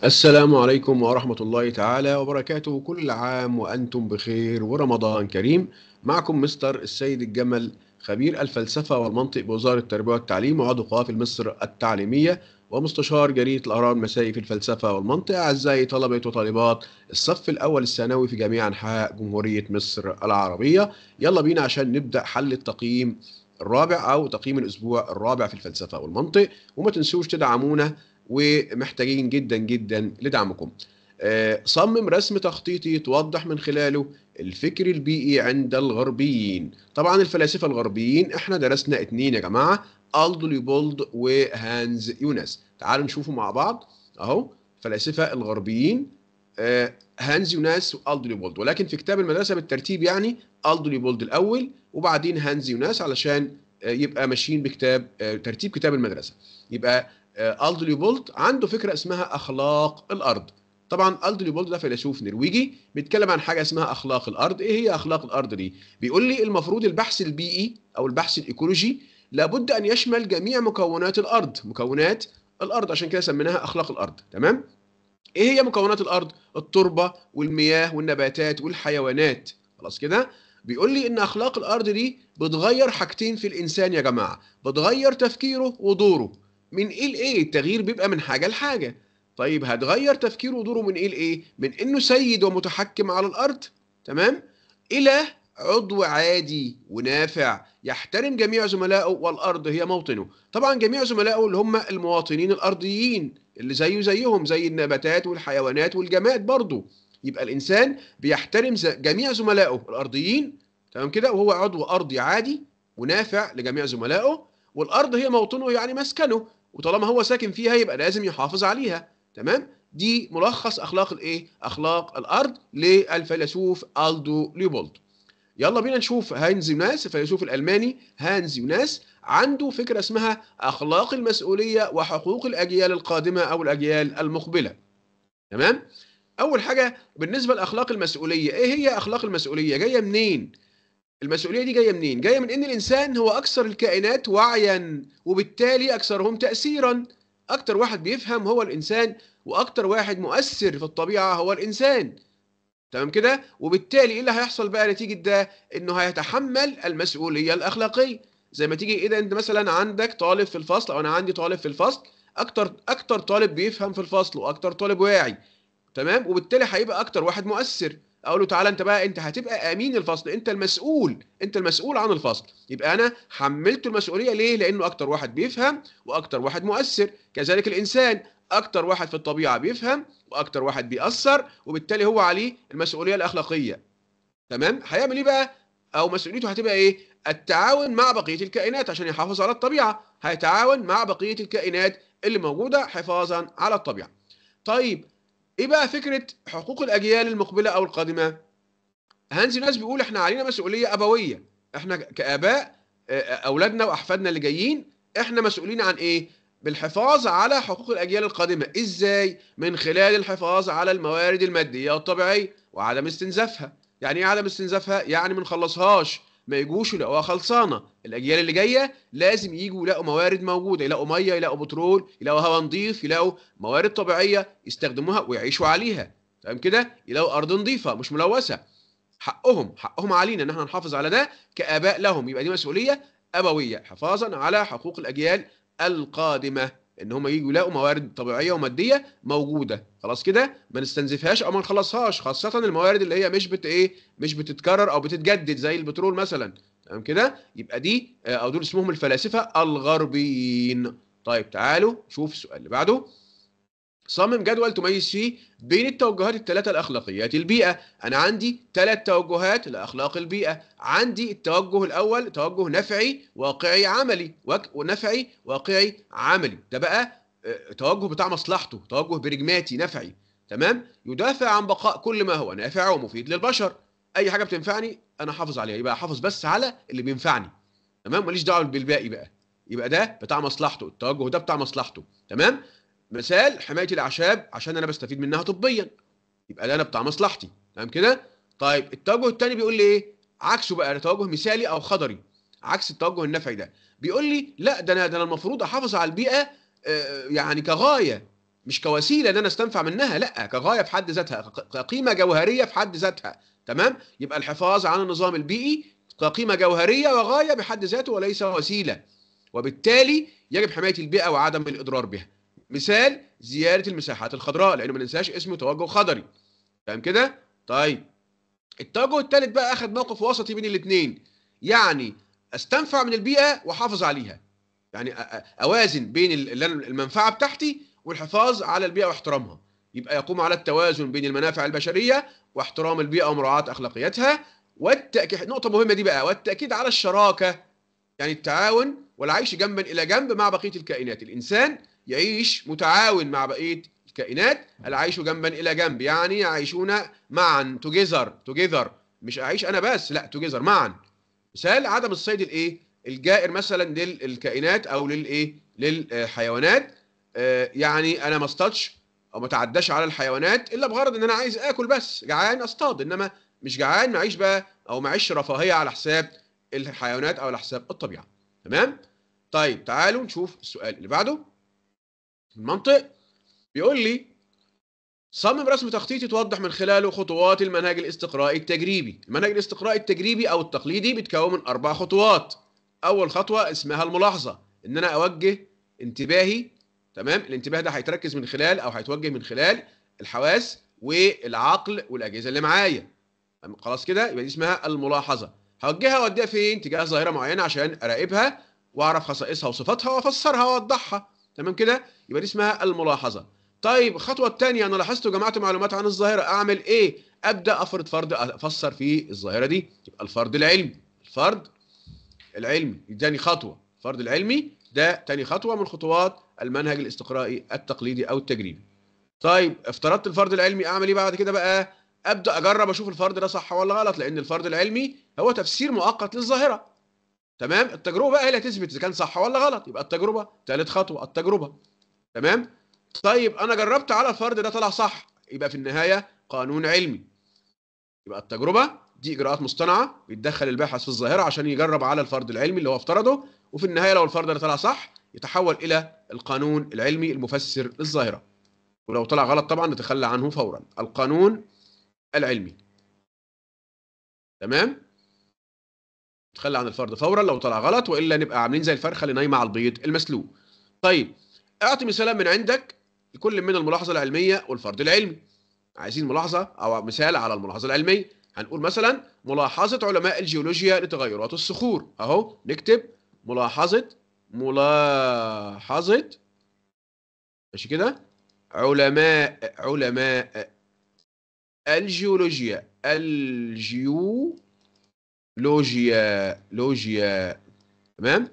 السلام عليكم ورحمة الله تعالى وبركاته. كل عام وأنتم بخير ورمضان كريم. معكم مستر السيد الجمل، خبير الفلسفة والمنطق بوزارة التربية والتعليم وعضو قوافل مصر التعليمية ومستشار جريدة الأهرام المسائي في الفلسفة والمنطق. أعزائي طلبة وطالبات الصف الأول الثانوي في جميع أنحاء جمهورية مصر العربية، يلا بينا عشان نبدأ حل التقييم الرابع أو تقييم الأسبوع الرابع في الفلسفة والمنطق. وما تنسوش تدعمونا ومحتاجين جدا جدا لدعمكم. صمم رسم تخطيطي توضح من خلاله الفكر البيئي عند الغربيين. طبعا الفلاسفة الغربيين احنا درسنا اتنين يا جماعة، ألدو ليوبولد وهانز يوناس. تعالوا نشوفوا مع بعض اهو فلاسفة الغربيين، هانز يوناس والدو ليوبولد، ولكن في كتاب المدرسة بالترتيب يعني ألدو ليوبولد الأول وبعدين هانز يوناس علشان يبقى ماشيين بكتاب ترتيب كتاب المدرسة. يبقى ألدو ليوبولد عنده فكرة اسمها أخلاق الأرض. طبعا ألدو ليوبولد ده فيلسوف نرويجي بيتكلم عن حاجة اسمها أخلاق الأرض. إيه هي أخلاق الأرض دي؟ بيقول لي المفروض البحث البيئي أو البحث الإيكولوجي لابد أن يشمل جميع مكونات الأرض، مكونات الأرض، عشان كده سميناها أخلاق الأرض. تمام؟ إيه هي مكونات الأرض؟ التربة والمياه والنباتات والحيوانات. خلاص كده؟ بيقول لي إن أخلاق الأرض دي بتغير حاجتين في الإنسان يا جماعة، بتغير تفكيره ودوره. من إيه لإيه؟ التغيير بيبقى من حاجة لحاجة. طيب هتغير تفكيره ودوره من إيه لإيه؟ من إنه سيد ومتحكم على الأرض، تمام؟ إلى عضو عادي ونافع يحترم جميع زملائه والأرض هي موطنه. طبعا جميع زملائه اللي هم المواطنين الأرضيين اللي زيه زيهم زي النباتات والحيوانات والجماد برضه. يبقى الإنسان بيحترم جميع زملائه الأرضيين، تمام كده، وهو عضو أرضي عادي ونافع لجميع زملائه، والأرض هي موطنه يعني مسكنه، وطالما هو ساكن فيها يبقى لازم يحافظ عليها. تمام؟ دي ملخص أخلاق الإيه؟ أخلاق الأرض للفيلسوف ألدو ليوبولد. يلا بينا نشوف هاينز يوناس، الفيلسوف الألماني هانز يوناس عنده فكرة اسمها أخلاق المسؤولية وحقوق الأجيال القادمة أو الأجيال المقبلة. تمام؟ أول حاجة بالنسبة لأخلاق المسؤولية، إيه هي أخلاق المسؤولية؟ جاية منين؟ المسؤولية دي جاية منين؟ جاية من إن الإنسان هو أكثر الكائنات وعيًا وبالتالي أكثرهم تأثيرًا. أكتر واحد بيفهم هو الإنسان، وأكتر واحد مؤثر في الطبيعة هو الإنسان. تمام كده؟ وبالتالي ايه اللي هيحصل بقى نتيجه ده؟ انه هيتحمل المسؤوليه الاخلاقيه. زي ما تيجي اذا انت مثلا عندك طالب في الفصل او انا عندي طالب في الفصل، اكتر طالب بيفهم في الفصل واكتر طالب واعي، تمام، وبالتالي هيبقى اكتر واحد مؤثر. اقول له تعالى انت بقى، انت هتبقى امين الفصل، انت المسؤول عن الفصل. يبقى انا حملته المسؤوليه ليه؟ لانه اكتر واحد بيفهم واكتر واحد مؤثر. كذلك الانسان اكتر واحد في الطبيعه بيفهم واكتر واحد بيأثر، وبالتالي هو عليه المسؤوليه الاخلاقيه. تمام؟ هيعمل ايه بقى؟ او مسؤوليته هتبقى ايه؟ التعاون مع بقيه الكائنات عشان يحافظ على الطبيعه. هيتعاون مع بقيه الكائنات اللي موجوده حفاظا على الطبيعه. طيب ايه بقى فكره حقوق الاجيال المقبله او القادمه؟ هانز ناس بيقول احنا علينا مسؤوليه ابويه. احنا كاباء، اولادنا واحفادنا اللي جايين احنا مسؤولين عن ايه؟ بالحفاظ على حقوق الاجيال القادمه. ازاي؟ من خلال الحفاظ على الموارد الماديه والطبيعيه وعدم استنزافها. يعني ايه عدم استنزافها؟ يعني ما نخلصهاش، ما يجوش يلاقوها خلصانه. الاجيال اللي جايه لازم يجوا يلاقوا موارد موجوده، يلاقوا ميه، يلاقوا بترول، يلاقوا هواء نظيف، يلاقوا موارد طبيعيه يستخدموها ويعيشوا عليها. تمام كده؟ يلاقوا ارض نظيفه مش ملوثه. حقهم علينا ان احنا نحافظ على ده كآباء لهم. يبقى دي مسؤولية أبوية، حفاظا على حقوق الأجيال القادمة، ان هم يجوا يلاقوا موارد طبيعية ومادية موجودة. خلاص كده؟ ما نستنزفهاش او ما نخلصهاش، خاصة الموارد اللي هي مش بتتكرر او بتتجدد زي البترول مثلا. تمام كده؟ يبقى دي او دول اسمهم الفلاسفة الغربيين. طيب تعالوا شوف السؤال اللي بعده. صمم جدول تميز فيه بين التوجهات الثلاثة الأخلاقيات البيئة. أنا عندي ثلاث توجهات لأخلاق البيئة. عندي التوجه الأول توجه نفعي واقعي عملي، ونفعي واقعي عملي ده بقى توجه بتاع مصلحته، توجه برجماتي نفعي. تمام؟ يدافع عن بقاء كل ما هو نافع ومفيد للبشر. أي حاجة بتنفعني أنا حافظ عليها، يبقى حافظ بس على اللي بينفعني. تمام؟ ماليش دعوة بالباقي بقى. يبقى ده بتاع مصلحته، التوجه ده بتاع مصلحته. تمام؟ مثال حمايه الاعشاب عشان انا بستفيد منها طبيا، يبقى ده انا بتاع مصلحتي. تمام كده؟ طيب التوجه الثاني بيقول لي ايه؟ عكسه بقى، توجه مثالي او خضري، عكس التوجه النفعي ده. بيقول لي لا، ده انا المفروض احافظ على البيئه يعني كغايه. مش كوسيله ان انا استنفع منها، لا، كغايه في حد ذاتها، كقيمه جوهريه في حد ذاتها. تمام؟ يبقى الحفاظ على النظام البيئي كقيمه جوهريه وغايه بحد ذاته وليس وسيله، وبالتالي يجب حمايه البيئه وعدم الاضرار بها. مثال زياده المساحات الخضراء، لانه ما ننساش اسمه توجه خضري. فاهم كده؟ طيب التوجه الثالث بقى اخذ موقف وسطي بين الاثنين، يعني استنفع من البيئه واحافظ عليها، يعني اوازن بين المنفعه بتاعتي والحفاظ على البيئه واحترامها. يبقى يقوم على التوازن بين المنافع البشريه واحترام البيئه ومراعاه اخلاقياتها، والتاكيد، نقطه مهمه دي بقى، والتاكيد على الشراكه، يعني التعاون والعيش جنبا الى جنب مع بقيه الكائنات. الانسان يعيش متعاون مع بقيه الكائنات، العيش جنبا الى جنب يعني يعيشون معا، توجذر، مش اعيش انا بس، لا، توجذر، معا. مثال عدم الصيد الجائر مثلا للكائنات او للحيوانات. يعني انا ما اصطادش او ما اتعداش على الحيوانات الا بغرض ان انا عايز اكل بس، جعان اصطاد، انما مش جعان معيش بقى او معيش رفاهيه على حساب الحيوانات او على حساب الطبيعه. تمام؟ طيب تعالوا نشوف السؤال اللي بعده. المنطق بيقول لي صمم رسم تخطيطي توضح من خلاله خطوات المنهج الاستقرائي التجريبي. المنهج الاستقرائي التجريبي او التقليدي بيتكون من 4 خطوات. اول خطوه اسمها الملاحظه، ان انا اوجه انتباهي. تمام؟ الانتباه ده هيتركز من خلال او هيتوجه من خلال الحواس والعقل والاجهزه اللي معايا. خلاص كده؟ يبقى دي اسمها الملاحظه. هوجهها واوديها فين؟ تجاه ظاهره معينه عشان اراقبها واعرف خصائصها وصفاتها وافسرها واوضحها. تمام كده؟ يبقى دي اسمها الملاحظه. طيب الخطوه الثانيه، انا لاحظت وجمعت معلومات عن الظاهره، اعمل ايه؟ ابدا افرض فرض افسر في الظاهره دي، يبقى الفرض العلمي. الفرض العلمي دي تاني خطوه، الفرض العلمي ده تاني خطوه من خطوات المنهج الاستقرائي التقليدي او التجريبي. طيب افترضت الفرض العلمي، اعمل ايه بعد كده بقى؟ ابدا اجرب اشوف الفرض ده صح ولا غلط، لان الفرض العلمي هو تفسير مؤقت للظاهره. تمام؟ التجربه بقى هي اللي هتثبت اذا كان صح ولا غلط، يبقى التجربه ثالث خطوه، التجربه. تمام؟ طيب انا جربت على الفرض ده طلع صح، يبقى في النهايه قانون علمي. يبقى التجربه دي اجراءات مصطنعه بيتدخل الباحث في الظاهره عشان يجرب على الفرض العلمي اللي هو افترضه، وفي النهايه لو الفرض ده طلع صح يتحول الى القانون العلمي المفسر للظاهره، ولو طلع غلط طبعا نتخلى عنه فورا، القانون العلمي. تمام؟ نتخلى عن الفرض فورا لو طلع غلط، والا نبقى عاملين زي الفرخه اللي نايمه على البيض المسلوق. طيب اعطي مثالا من عندك لكل من الملاحظه العلميه والفرض العلمي. عايزين ملاحظه او مثال على الملاحظه العلميه. هنقول مثلا ملاحظه علماء الجيولوجيا لتغيرات الصخور، اهو نكتب ملاحظه ماشي كده، علماء الجيولوجيا لوجيا. تمام؟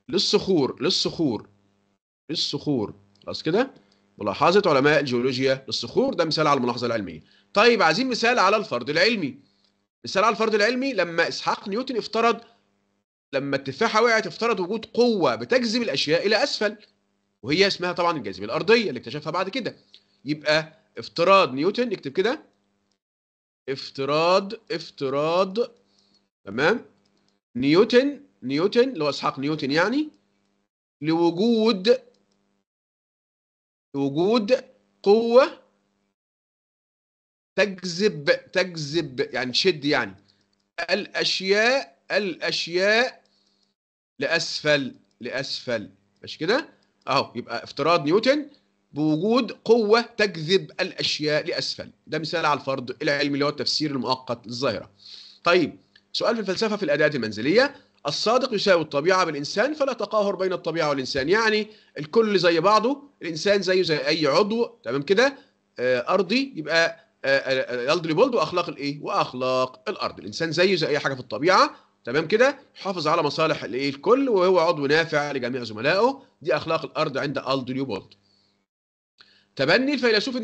للصخور. خلاص كده؟ ملاحظة علماء الجيولوجيا للصخور، ده مثال على الملاحظة العلمية. طيب عايزين مثال على الفرض العلمي. مثال على الفرض العلمي، لما إسحاق نيوتن افترض، لما التفاحة وقعت افترض وجود قوة بتجذب الأشياء إلى أسفل، وهي اسمها طبعا الجاذبية الأرضية اللي اكتشفها بعد كده. يبقى افتراض نيوتن، نكتب كده افتراض تمام، نيوتن اللي هو اسحاق نيوتن يعني، لوجود قوة تجذب يعني تشد يعني الأشياء لأسفل. ماشي كده؟ اهو يبقى افتراض نيوتن بوجود قوة تجذب الأشياء لأسفل، ده مثال على الفرض العلمي اللي هو التفسير المؤقت للظاهرة. طيب سؤال في الفلسفة في الأداة المنزلية، الصادق يساوي الطبيعة بالإنسان فلا تقاهر بين الطبيعة والإنسان، يعني الكل زي بعضه، الإنسان زيه زي أي عضو. تمام كده؟ أرضي، يبقى يلضرب بولد وأخلاق الإيه؟ وأخلاق الأرض. الإنسان زيه زي أي حاجة في الطبيعة. تمام كده؟ يحافظ على مصالح الإيه؟ الكل، وهو عضو نافع لجميع زملائه، دي أخلاق الأرض عند ألدريو بولد. تبنى الفيلسوف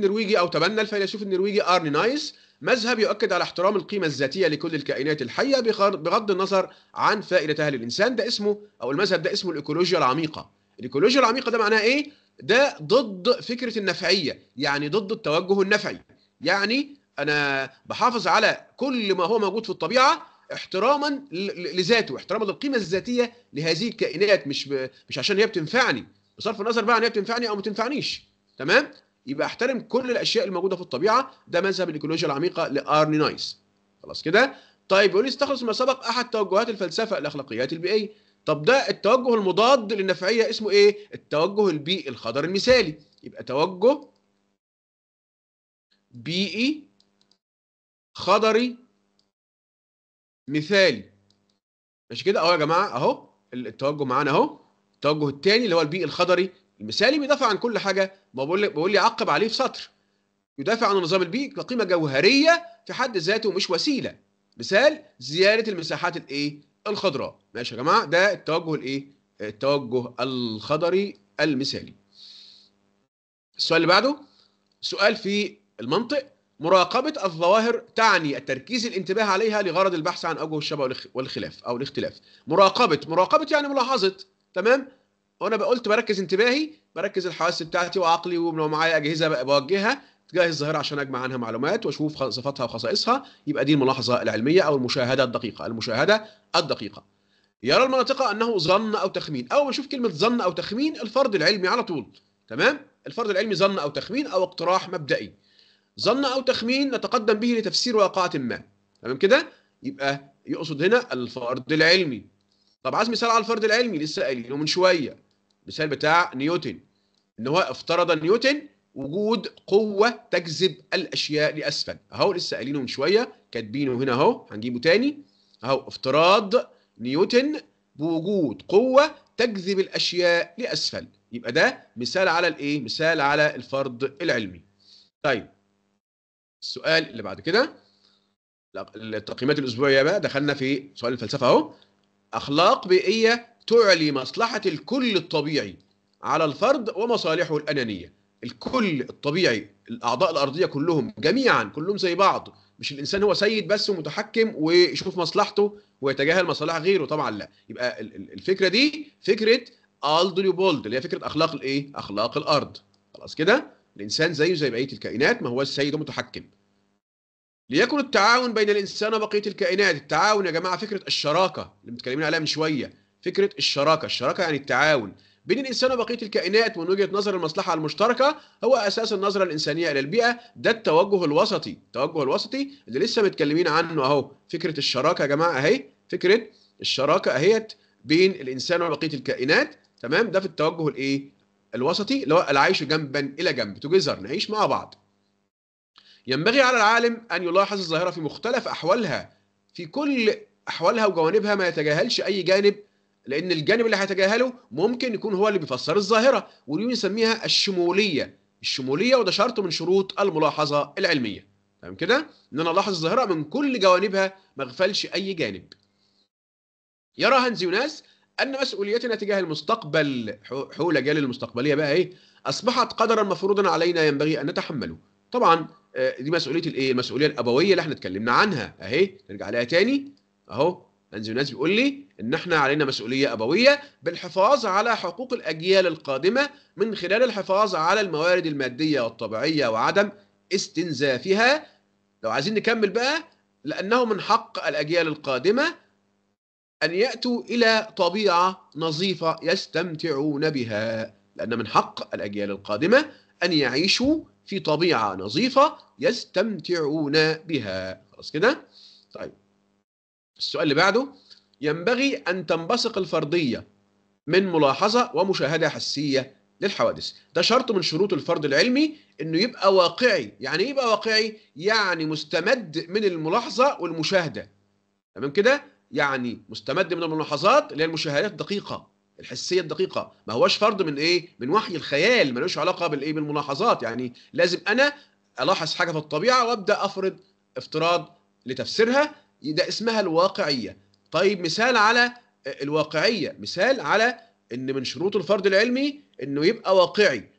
النرويجي أرني نايس مذهب يؤكد على احترام القيمة الذاتية لكل الكائنات الحية بغض النظر عن فائدتها للإنسان. ده اسمه، أو المذهب ده اسمه الإيكولوجيا العميقة. الإيكولوجيا العميقة ده معناها إيه؟ ده ضد فكرة النفعية، يعني ضد التوجه النفعي. يعني أنا بحافظ على كل ما هو موجود في الطبيعة احتراما لذاته، احتراما للقيمة الذاتية لهذه الكائنات، مش عشان هي بتنفعني، بصرف النظر بقى عن هي بتنفعني أو ما تنفعنيش. تمام؟ يبقى احترم كل الاشياء الموجوده في الطبيعه. ده مذهب الايكولوجيا العميقه لارني نايس. خلاص كده. طيب يقول لي استخلص ما سبق احد توجهات الفلسفه الاخلاقيات البيئيه. طب ده التوجه المضاد للنفعيه اسمه ايه؟ التوجه البيئي الخضر المثالي. يبقى توجه بيئي خضري مثالي. ماشي كده اهو يا جماعه، اهو التوجه معانا اهو. التوجه الثاني اللي هو البيئي الخضري المثالي بيدافع عن كل حاجه. ما بقول لي عقب عليه في سطر. يدافع عن النظام البيئي كقيمه جوهريه في حد ذاته مش وسيله. مثال زياده المساحات الايه؟ الخضراء. ماشي يا جماعه، ده التوجه الايه؟ التوجه الخضري المثالي. السؤال اللي بعده سؤال في المنطق. مراقبة الظواهر تعني التركيز الانتباه عليها لغرض البحث عن أوجه الشبه والخلاف أو الاختلاف. مراقبة يعني ملاحظة. تمام. وأنا قلت بركز انتباهي، بركز الحواس بتاعتي وعقلي، ولو معايا أجهزة بوجهها تجاه الظاهرة عشان أجمع عنها معلومات وأشوف صفاتها وخصائصها. يبقى دي الملاحظة العلمية أو المشاهدة الدقيقة. المشاهدة الدقيقة. يرى المناطق أنه ظن أو تخمين. أول ما أشوف كلمة ظن أو تخمين الفرض العلمي على طول. تمام. الفرض العلمي ظن أو تخمين أو اقتراح مبدئي. ظن أو تخمين نتقدم به لتفسير واقعة ما. تمام كده. يبقى يقصد هنا الفرض العلمي. طب عايز مثال على الفرض العلمي لسه قايلينه من شوية. مثال بتاع نيوتن. إن هو افترض نيوتن وجود قوة تجذب الأشياء لأسفل. أهو لسه قايلينه من شوية، كاتبينه هنا أهو، هنجيبه تاني. أهو افتراض نيوتن بوجود قوة تجذب الأشياء لأسفل. يبقى ده مثال على الإيه؟ مثال على الفرض العلمي. طيب السؤال اللي بعد كده التقييمات الأسبوعية بقى. دخلنا في سؤال الفلسفة أهو. أخلاق بيئية تعلي مصلحة الكل الطبيعي على الفرد ومصالحه الأنانية. الكل الطبيعي، الأعضاء الأرضية كلهم جميعا، كلهم زي بعض. مش الإنسان هو سيد بس ومتحكم ويشوف مصلحته ويتجاهل مصالح غيره. طبعا لا. يبقى الفكرة دي فكرة آلدو ليوبولد اللي هي فكرة أخلاق الإيه؟ أخلاق الأرض. خلاص كده. الإنسان زيه زي بقية الكائنات، ما هو السيد ومتحكم. ليكن التعاون بين الانسان وبقيه الكائنات. التعاون يا جماعه فكره الشراكه اللي متكلمين عليها من شويه. فكره الشراكه يعني التعاون بين الانسان وبقيه الكائنات من وجهه نظر المصلحه المشتركه هو اساس النظره الانسانيه الى البيئه. ده التوجه الوسطي. التوجه الوسطي اللي لسه متكلمين عنه اهو. فكره الشراكه يا جماعه اهي. فكره الشراكه اهيت بين الانسان وبقيه الكائنات. تمام. ده في التوجه الايه؟ الوسطي اللي هو العيش جنبا الى جنب، توجذر، نعيش مع بعض. ينبغي على العالم أن يلاحظ الظاهرة في مختلف أحوالها، في كل أحوالها وجوانبها، ما يتجاهلش أي جانب، لأن الجانب اللي هيتجاهله ممكن يكون هو اللي بيفسر الظاهرة، ودي بنسميها الشمولية. الشمولية وده شرط من شروط الملاحظة العلمية. تمام كده؟ إن أنا ألاحظ الظاهرة من كل جوانبها، ما أغفلش أي جانب. يرى هانز يوناس أن مسؤوليتنا تجاه المستقبل حول أجيال المستقبلية بقى إيه؟ أصبحت قدرا مفروضا علينا ينبغي أن نتحمله. طبعا دي مسؤولية الإيه؟ المسؤولية الأبوية اللي احنا اتكلمنا عنها أهي. نرجع لها تاني أهو. هانز يوناس بيقول لي إن احنا علينا مسؤولية أبوية بالحفاظ على حقوق الأجيال القادمة من خلال الحفاظ على الموارد المادية والطبيعية وعدم استنزافها. لو عايزين نكمل بقى، لأنه من حق الأجيال القادمة أن يأتوا إلى طبيعة نظيفة يستمتعون بها. لأن من حق الأجيال القادمة أن يعيشوا في طبيعة نظيفة يستمتعون بها. خلاص كده؟ طيب السؤال اللي بعده. ينبغي أن تنبثق الفردية من ملاحظة ومشاهدة حسية للحوادث. ده شرط من شروط الفرد العلمي إنه يبقى واقعي. يعني إيه يبقى واقعي؟ يعني مستمد من الملاحظة والمشاهدة. تمام كده؟ يعني مستمد من الملاحظات اللي هي المشاهدات الدقيقه، الحسيه الدقيقه. ما هوش فرض من ايه؟ من وحي الخيال، ملوش علاقه بالايه؟ بالملاحظات. يعني لازم انا الاحظ حاجه في الطبيعه وابدا افرض افتراض لتفسيرها. ده اسمها الواقعيه. طيب مثال على الواقعيه، مثال على ان من شروط الفرد العلمي انه يبقى واقعي.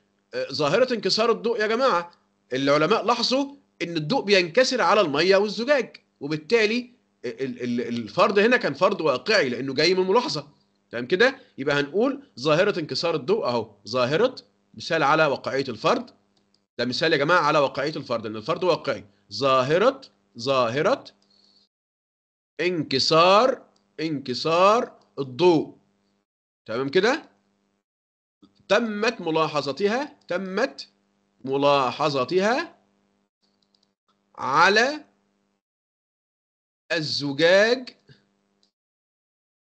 ظاهره انكسار الضوء يا جماعه، العلماء لاحظوا ان الضوء بينكسر على الميه والزجاج، وبالتالي الفرض هنا كان فرض واقعي لانه جاي من ملاحظه. تمام كده؟ يبقى هنقول ظاهره انكسار الضوء اهو. ظاهره، مثال على واقعيه الفرد. ده مثال يا جماعه على واقعيه الفرد ان الفرد واقعي. ظاهره انكسار الضوء. تمام كده؟ تمت ملاحظتها على الزجاج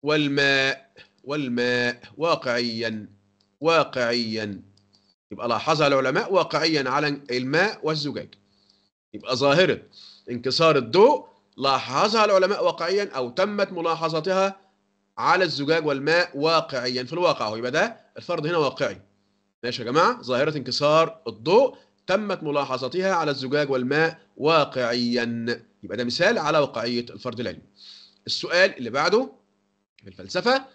والماء واقعيا. يبقى لاحظها العلماء واقعيا على الماء والزجاج. يبقى ظاهرة انكسار الضوء لاحظها العلماء واقعيا، أو تمت ملاحظتها على الزجاج والماء واقعيا في الواقع. يبقى ده الفرض هنا واقعي. ماشي يا جماعة؟ ظاهرة انكسار الضوء تمت ملاحظتها على الزجاج والماء واقعيا. يبقى ده مثال على واقعية الفرض العلمي. السؤال اللي بعده في الفلسفة: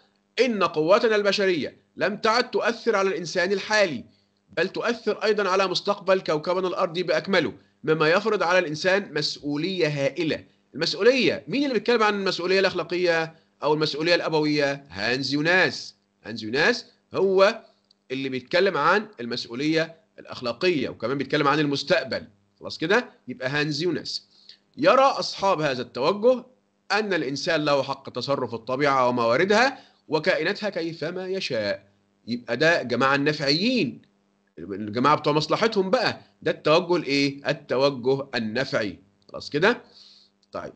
إن قوتنا البشرية لم تعد تؤثر على الإنسان الحالي، بل تؤثر أيضا على مستقبل كوكبنا الأرضي بأكمله، مما يفرض على الإنسان مسؤولية هائلة. المسؤولية، مين اللي بيتكلم عن المسؤولية الأخلاقية أو المسؤولية الأبوية؟ هانز يوناس. هانز يوناس هو اللي بيتكلم عن المسؤولية الأخلاقية، وكمان بيتكلم عن المستقبل. خلاص كده؟ يبقى هانز يوناس. يرى أصحاب هذا التوجه أن الإنسان له حق تصرف الطبيعة ومواردها وكائناتها كيفما يشاء. يبقى ده جماعة النفعيين، الجماعة بتوع مصلحتهم بقى. ده التوجه الإيه؟ التوجه النفعي. خلاص كده؟ طيب،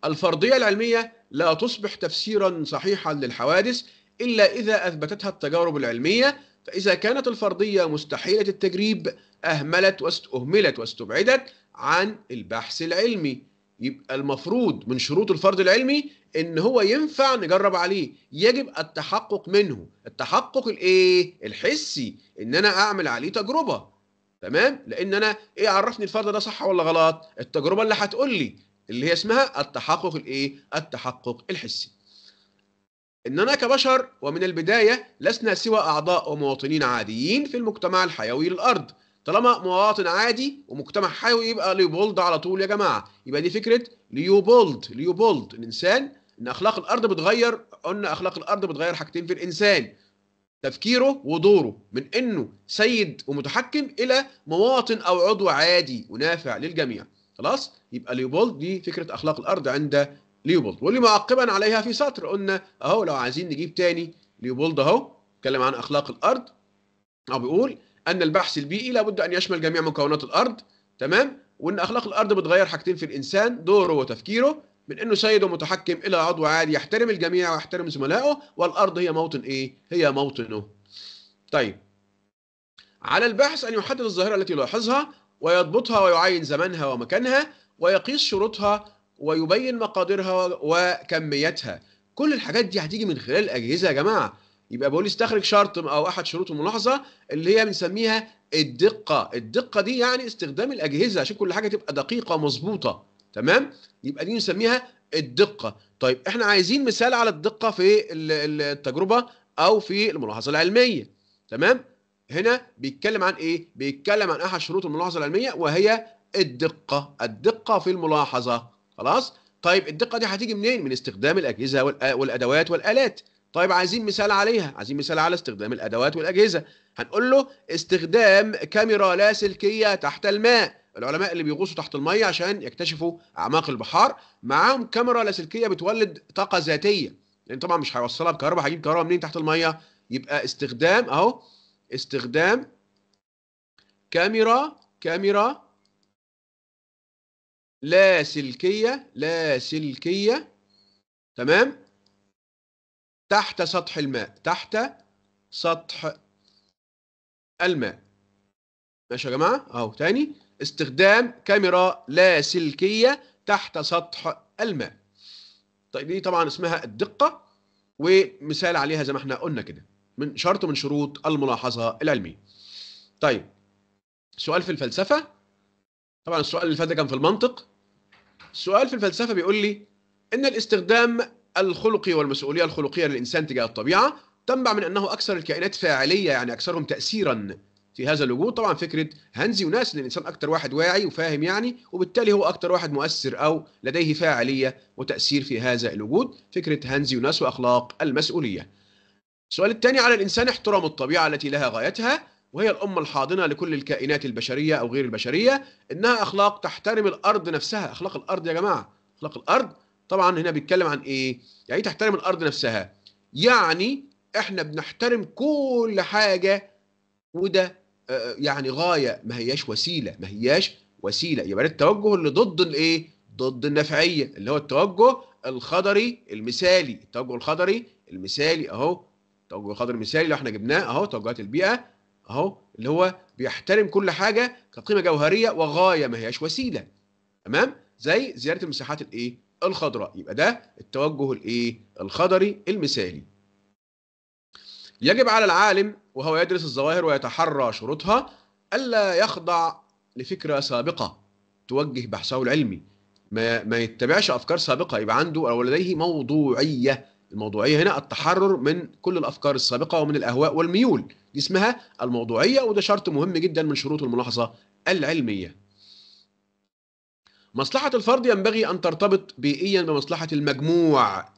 الفرضية العلمية لا تصبح تفسيرا صحيحا للحوادث إلا إذا أثبتتها التجارب العلمية، فإذا كانت الفرضية مستحيلة التجريب أهملت واستبعدت عن البحث العلمي. يبقى المفروض من شروط الفرض العلمي إن هو ينفع نجرب عليه، يجب التحقق منه. التحقق الإيه؟ الحسي، إن أنا أعمل عليه تجربة. تمام؟ لأن أنا إيه عرفني الفرض ده صح ولا غلط؟ التجربة اللي هتقول لي، اللي هي اسمها التحقق الايه؟ التحقق الحسي. اننا كبشر ومن البدايه لسنا سوى اعضاء ومواطنين عاديين في المجتمع الحيوي للارض. طالما مواطن عادي ومجتمع حيوي يبقى ليوبولد على طول يا جماعه. يبقى دي فكره ليوبولد الانسان، ان اخلاق الارض بتغير. قلنا اخلاق الارض بتغير حاجتين في الانسان: تفكيره ودوره، من انه سيد ومتحكم الى مواطن او عضو عادي ونافع للجميع. خلاص؟ يبقى ليوبولد دي فكره اخلاق الارض عند ليوبولد. واللي معقبا عليها في سطر قلنا اهو، لو عايزين نجيب تاني ليوبولد اهو اتكلم عن اخلاق الارض، او بيقول ان البحث البيئي لابد ان يشمل جميع مكونات الارض. تمام؟ وان اخلاق الارض بتغير حاجتين في الانسان: دوره وتفكيره، من انه سيد ومتحكم الى عضو عادي يحترم الجميع ويحترم زملائه، والارض هي موطن ايه؟ هي موطنه. طيب، على الباحث ان يحدد الظاهره التي يلاحظها ويضبطها ويعين زمنها ومكانها ويقيس شروطها ويبين مقاديرها وكميتها. كل الحاجات دي هتيجي من خلال الاجهزه يا جماعه. يبقى بقول استخرج شرط او احد شروط الملاحظه اللي هي بنسميها الدقه. الدقه دي يعني استخدام الاجهزه عشان كل حاجه تبقى دقيقه مظبوطه. تمام؟ يبقى دي نسميها الدقه. طيب، احنا عايزين مثال على الدقه في التجربه او في الملاحظه العلميه. تمام؟ هنا بيتكلم عن ايه؟ بيتكلم عن احد شروط الملاحظه العلميه وهي الدقه في الملاحظه. خلاص؟ طيب، الدقه دي هتيجي منين؟ من استخدام الاجهزه والادوات والالات. طيب، عايزين مثال عليها، عايزين مثال على استخدام الادوات والاجهزه. هنقول له استخدام كاميرا لاسلكيه تحت الماء. العلماء اللي بيغوصوا تحت الميه عشان يكتشفوا اعماق البحار معاهم كاميرا لاسلكيه بتولد طاقه ذاتيه، لان طبعا مش هيوصلها بكهرباء، هيجيب كهرباء منين تحت الميه؟ يبقى استخدام اهو، استخدام كاميرا لاسلكية. تمام؟ تحت سطح الماء، تحت سطح الماء. ماشي يا جماعة؟ اهو تاني، استخدام كاميرا لاسلكية تحت سطح الماء. طيب، دي طبعا اسمها الدقة، ومثال عليها زي ما احنا قلنا كده، من شرط من شروط الملاحظة العلمية. طيب، سؤال في الفلسفة. طبعا السؤال اللي فات ده كان في المنطق. السؤال في الفلسفة بيقول لي إن الاستخدام الخلقي والمسؤولية الخلقية للإنسان تجاه الطبيعة تنبع من أنه أكثر الكائنات فاعلية، يعني أكثرهم تأثيرا في هذا الوجود. طبعا فكرة هانز يوناس إن الإنسان أكثر واحد واعي وفاهم يعني، وبالتالي هو أكثر واحد مؤثر أو لديه فاعلية وتأثير في هذا الوجود. فكرة هانز يوناس وأخلاق المسؤولية. السؤال الثاني: على الإنسان احترام الطبيعة التي لها غايتها وهي الأم الحاضنة لكل الكائنات البشرية أو غير البشرية. إنها أخلاق تحترم الأرض نفسها. أخلاق الأرض يا جماعة، أخلاق الأرض طبعا هنا بيتكلم عن إيه؟ يعني تحترم الأرض نفسها، يعني إحنا بنحترم كل حاجة، وده يعني غاية، ما هياش وسيلة، ما هياش وسيلة. يبقى ده التوجه اللي ضد الايه؟ ضد النفعية، اللي هو التوجه الخضري المثالي. التوجه الخضري المثالي اهو، التوجه الخضري المثالي لو احنا جبناه اهو، توجهات البيئة اهو، اللي هو بيحترم كل حاجة كقيمة جوهرية وغاية، ما هياش وسيلة. تمام؟ زي زيادة المساحات الايه؟ الخضراء. يبقى ده التوجه الايه؟ الخضري المثالي. يجب على العالم وهو يدرس الظواهر ويتحرى شروطها ألا يخضع لفكرة سابقة توجه بحثه العلمي، ما يتبعش أفكار سابقة، يبقى عنده أو لديه موضوعية. الموضوعية هنا التحرر من كل الأفكار السابقة ومن الأهواء والميول، دي اسمها الموضوعية، وده شرط مهم جدا من شروط الملاحظة العلمية. مصلحة الفرد ينبغي أن ترتبط بيئيا بمصلحة المجموع،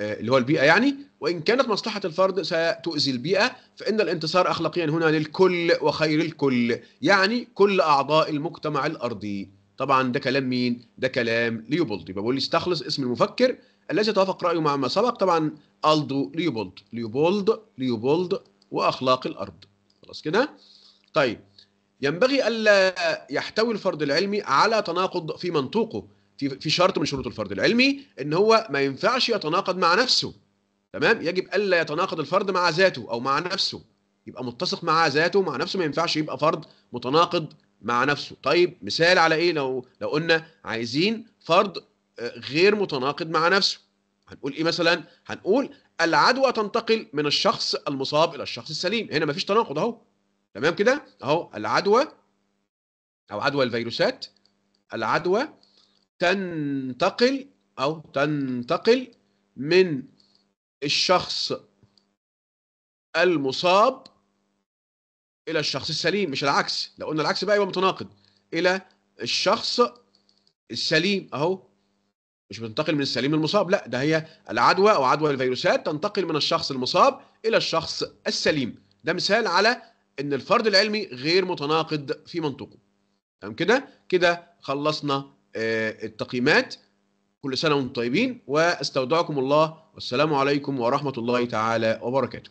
اللي هو البيئة يعني، وإن كانت مصلحة الفرد ستؤذي البيئة فإن الانتصار أخلاقيا هنا للكل وخير الكل، يعني كل أعضاء المجتمع الأرضي. طبعا ده كلام مين؟ ده كلام ليوبولد. يبقى بقول لي استخلص اسم المفكر الذي توافق رأيه مع ما سبق. طبعا ألدو ليوبولد، ليوبولد وأخلاق الأرض. خلاص كده؟ طيب، ينبغي ألا يحتوي الفرد العلمي على تناقض في منطوقه. في شرط من شروط الفرد العلمي ان هو ما ينفعش يتناقض مع نفسه. تمام؟ يجب ألا يتناقض الفرد مع ذاته او مع نفسه، يبقى متسق مع ذاته مع نفسه، ما ينفعش يبقى فرد متناقض مع نفسه. طيب مثال على ايه؟ لو قلنا عايزين فرد غير متناقض مع نفسه، هنقول ايه مثلا؟ هنقول العدوى تنتقل من الشخص المصاب الى الشخص السليم. هنا مفيش تناقض اهو. تمام كده اهو، العدوى او عدوى الفيروسات، العدوى تنتقل من الشخص المصاب الى الشخص السليم، مش العكس. لو قلنا العكس بقى يبقى متناقض. الى الشخص السليم اهو، مش بتنتقل من السليم للمصاب، لا، ده هي العدوى او عدوى الفيروسات تنتقل من الشخص المصاب الى الشخص السليم. ده مثال على ان الفرد العلمي غير متناقض في منطقه. تمام كده؟ كده خلصنا التقييمات. كل سنة وانتم طيبين، واستودعكم الله، والسلام عليكم ورحمة الله تعالى وبركاته.